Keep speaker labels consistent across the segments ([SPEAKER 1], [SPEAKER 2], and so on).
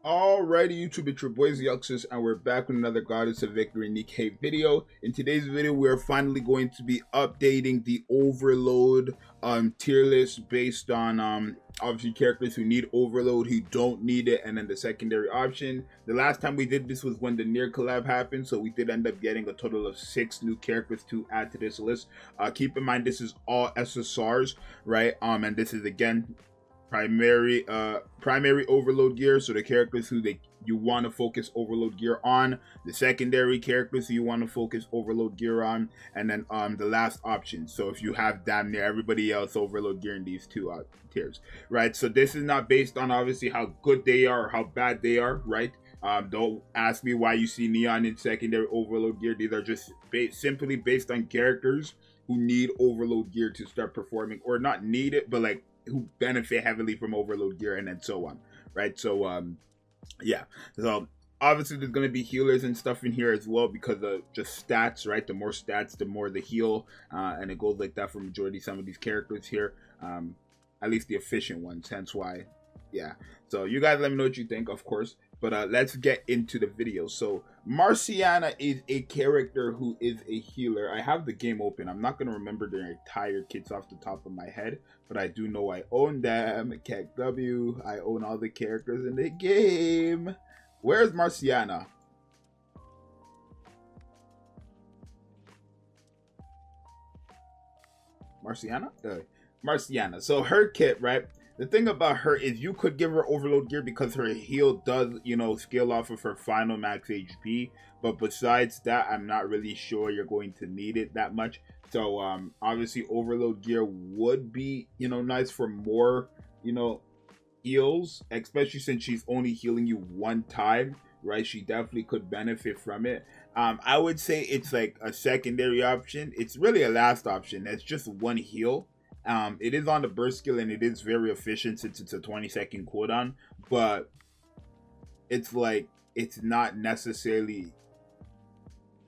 [SPEAKER 1] Alrighty, YouTube, it's your boy Zxous, and we're back with another Goddess of Victory Nikke video. In today's video, we're finally going to be updating the Overload tier list based on obviously characters who need Overload, who don't need it, and then the secondary option. The last time we did this was when the Nier collab happened, so we did end up getting a total of 6 new characters to add to this list. Keep in mind this is all SSRs, right? And this is again primary overload gear, so the characters who you want to focus overload gear on, the secondary characters who you want to focus overload gear on, and then the last option. So if you have damn near everybody else overload gear in these two tiers, right? So this is not based on obviously how good they are or how bad they are, right? Don't ask me why you see Neon in secondary overload gear. These are just simply based on characters who need overload gear to start performing, or not need it, but like who benefit heavily from overload gear, and then so on, right? So yeah, so obviously there's going to be healers and stuff in here as well because of just stats, right? The more stats, the more the heal, and it goes like that for majority of some of these characters here, at least the efficient ones, hence why. Yeah, so you guys let me know what you think, of course, but let's get into the video. So Marciana is a character who is a healer. I have the game open. I'm not going to remember their entire kits off the top of my head, but I do know I own them. Kek W, I own all the characters in the game. Where's Marciana? Marciana. So her kit, right? The thing about her is you could give her overload gear because her heal does, you know, scale off of her final max HP. But besides that, I'm not really sure you're going to need it that much. So obviously overload gear would be, you know, nice for more, you know, heals, especially since she's only healing you one time, right? She definitely could benefit from it. I would say it's like a secondary option. It's really a last option. It's just one heal. It is on the burst skill and it is very efficient since it's a 20-second cooldown, but it's like it's not necessarily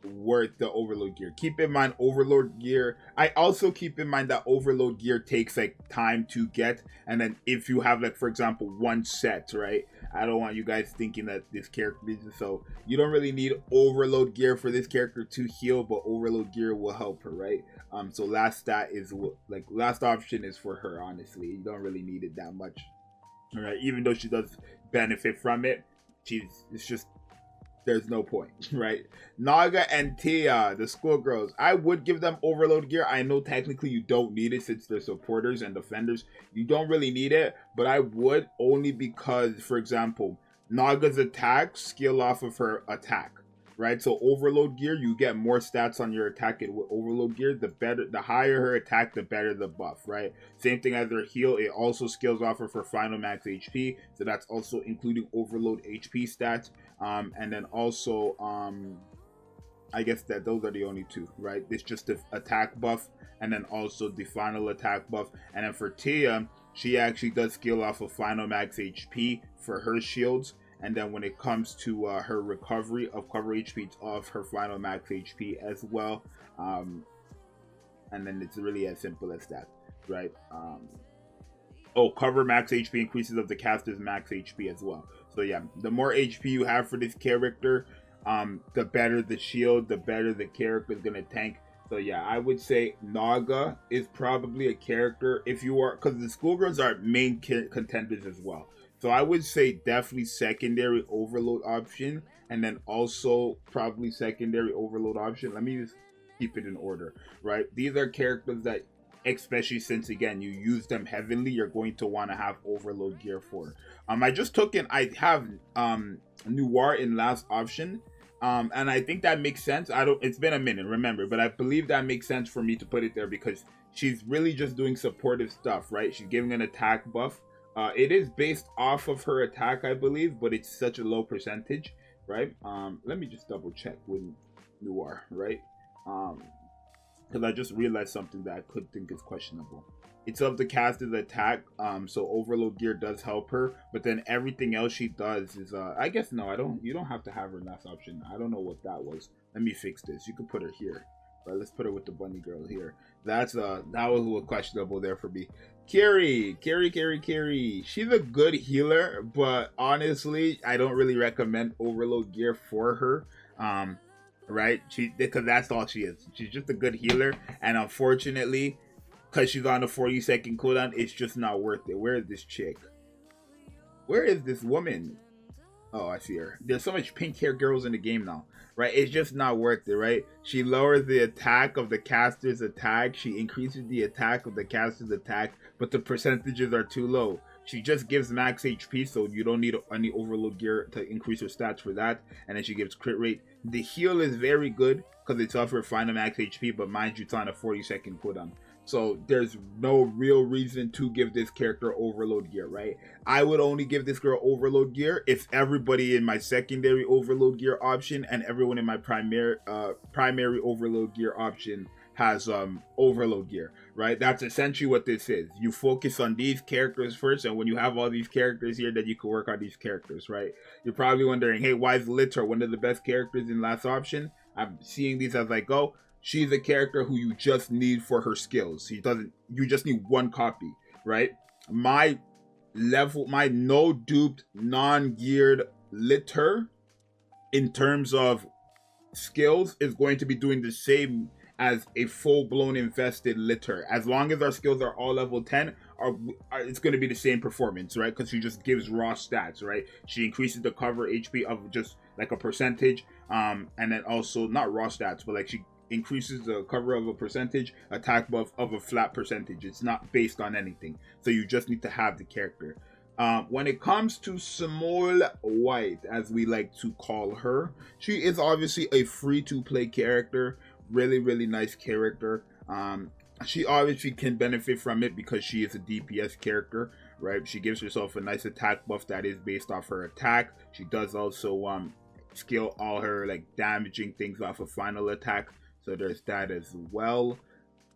[SPEAKER 1] worth the overload gear. Keep in mind overload gear, I also keep in mind that overload gear takes like time to get, and then if you have like for example one set, right? I don't want you guys thinking that this character is, so you don't really need overload gear for this character to heal, but overload gear will help her, right? So last stat is like last option is for her. Honestly, you don't really need it that much, all right? Even though she does benefit from it, it's just there's no point, right? Naga and Tia, the schoolgirls, I would give them overload gear. I know technically you don't need it since they're supporters and defenders. You don't really need it, but I would, only because, for example, Naga's attack scale off of her attack, right? So overload gear, you get more stats on your attack. With overload gear, the higher her attack, the better the buff, right? Same thing as her heal, it also scales off of her final max HP, so that's also including overload HP stats. And then also I guess that those are the only two, right? It's just the attack buff and then also the final attack buff. And then for Tia, she actually does scale off of final max HP for her shields, and then when it comes to her recovery of cover HP, it's off her final max HP as well. And then it's really as simple as that, right? Oh, cover max HP increases of the caster's max HP as well. So yeah, the more HP you have for this character, the better the shield, the better the character is gonna tank. So yeah, I would say Naga is probably a character if you are, because the schoolgirls are main contenders as well. So I would say definitely secondary overload option, and then also probably secondary overload option. Let me just keep it in order, right? These are characters that, especially since again you use them heavily, you're going to want to have overload gear for. I just took in, I have Noir in last option, and I think that makes sense. It's been a minute, remember, but I believe that makes sense for me to put it there because she's really just doing supportive stuff, right? She's giving an attack buff. It is based off of her attack, I believe, but it's such a low percentage, right? Let me just double check with Noir, right? Because I just realized something that I could think is questionable. It's of the caster's attack, so overload gear does help her, but then everything else she does is I guess no, you don't have to have her last option. I don't know what that was. Let me fix this. You can put her here. Right, let's put her with the bunny girl here. That was a little questionable there for me. Carrie. She's a good healer, but honestly, I don't really recommend overload gear for her. Right? Because that's all she is. She's just a good healer, and unfortunately, because she's on a 40-second cooldown, it's just not worth it. Where is this chick? Where is this woman? Oh, I see her. There's so much pink hair girls in the game now, right? It's just not worth it, right? She lowers the attack of the caster's attack. She increases the attack of the caster's attack, but the percentages are too low. She just gives max HP, so you don't need any overload gear to increase her stats for that. And then she gives crit rate. The heal is very good because it's off her final max HP, but mind you, it's on a 40-second cooldown. So there's no real reason to give this character overload gear, right? I would only give this girl overload gear if everybody in my secondary overload gear option and everyone in my primary overload gear option has overload gear, right? That's essentially what this is. You focus on these characters first, and when you have all these characters here, then you can work on these characters, right? You're probably wondering, hey, why is Litter one of the best characters in last option? I'm seeing these as I go. She's a character who you just need for her skills. You just need one copy, right? My no duped, non-geared Litter in terms of skills is going to be doing the same as a full-blown invested Litter. As long as our skills are all level 10, it's going to be the same performance, right? Because she just gives raw stats, right? She increases the cover HP of just like a percentage, and then also not raw stats, but like she increases the cover of a percentage, attack buff of a flat percentage. It's not based on anything, so you just need to have the character. When it comes to Small White, as we like to call her, she is obviously a free-to-play character. Really nice character. She obviously can benefit from it because she is a DPS character, right? She gives herself a nice attack buff that is based off her attack. She does also skill all her like damaging things off of final attack, so there's that as well.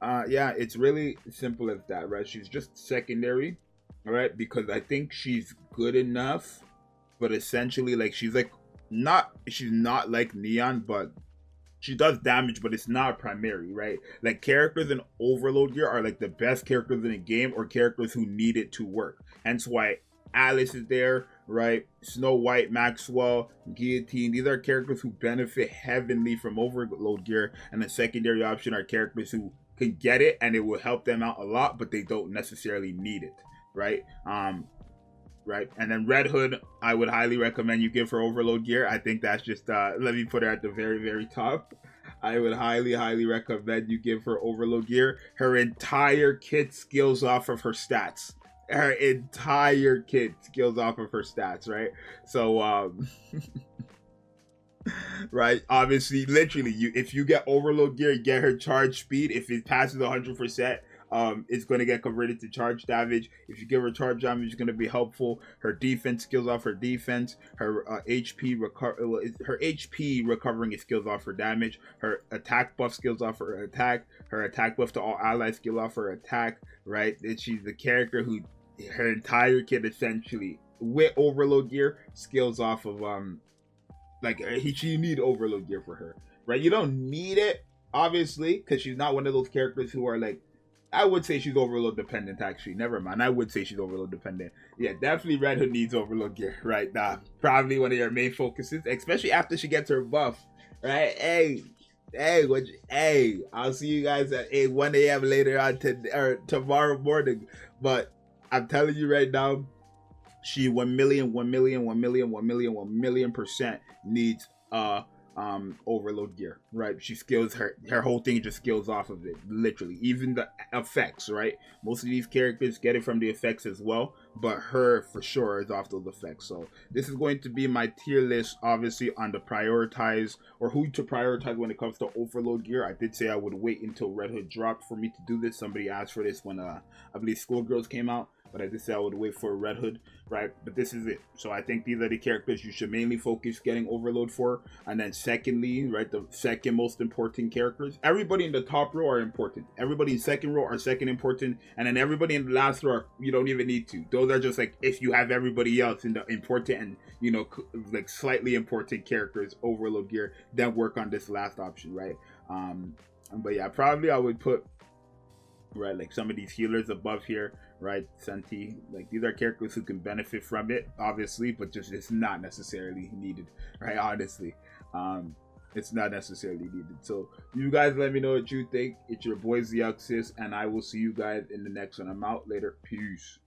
[SPEAKER 1] Yeah, it's really simple as that, right? She's just secondary, all right, because I think she's good enough, but essentially like she's not like Neon, but she does damage, but it's not primary, right? Like characters in overload gear are like the best characters in the game, or characters who need it to work. Hence why Alice is there, right? Snow White, Maxwell, Guillotine. These are characters who benefit heavily from overload gear, and the secondary option are characters who can get it and it will help them out a lot, but they don't necessarily need it, right? Right, and then Red Hood, I would highly recommend you give her overload gear. I think that's just let me put her at the very top. I would highly recommend you give her overload gear. Her entire kit skills off of her stats. Her entire kit skills off of her stats, right? So right, obviously, literally, if you get overload gear, you get her charge speed. If it passes 100%, it's going to get converted to charge damage. If you give her charge damage, it's going to be helpful. Her defense skills off her defense. Her HP recovering is skills off her damage. Her attack buff skills off her attack. Her attack buff to all allies skill off her attack. Right, she's the character who her entire kit essentially with overload gear skills off of you need overload gear for her, right? You don't need it obviously because she's not one of those characters who are like, I would say she's overload dependent actually. Never mind. I would say she's overload dependent. Yeah, definitely Red Hood needs overload gear right now. Probably one of your main focuses, especially after she gets her buff, right? Hey, I'll see you guys at 1 a.m. later on tomorrow morning. But I'm telling you right now, she 1 million percent needs overload gear, right? She skills her whole thing just skills off of it, literally. Even the effects, right? Most of these characters get it from the effects as well, but her for sure is off those effects. So this is going to be my tier list, obviously, on the prioritize or who to prioritize when it comes to overload gear. I did say I would wait until Red Hood dropped for me to do this. Somebody asked for this when I believe Schoolgirls came out, but I did say I would wait for Red Hood, right? But this is it. So I think these are the characters you should mainly focus getting overload for. And then secondly, right, the second most important characters. Everybody in the top row are important. Everybody in second row are second important. And then everybody in the last row, you don't even need to. Those are just like if you have everybody else in the important and, you know, like slightly important characters, overload gear, then work on this last option, right? But yeah, probably I would put, right, like some of these healers above here, right? Senti, like these are characters who can benefit from it, obviously, but just it's not necessarily needed, right? Honestly, it's not necessarily needed. So you guys let me know what you think. It's your boy Zxous, and I will see you guys in the next one. I'm out later. Peace.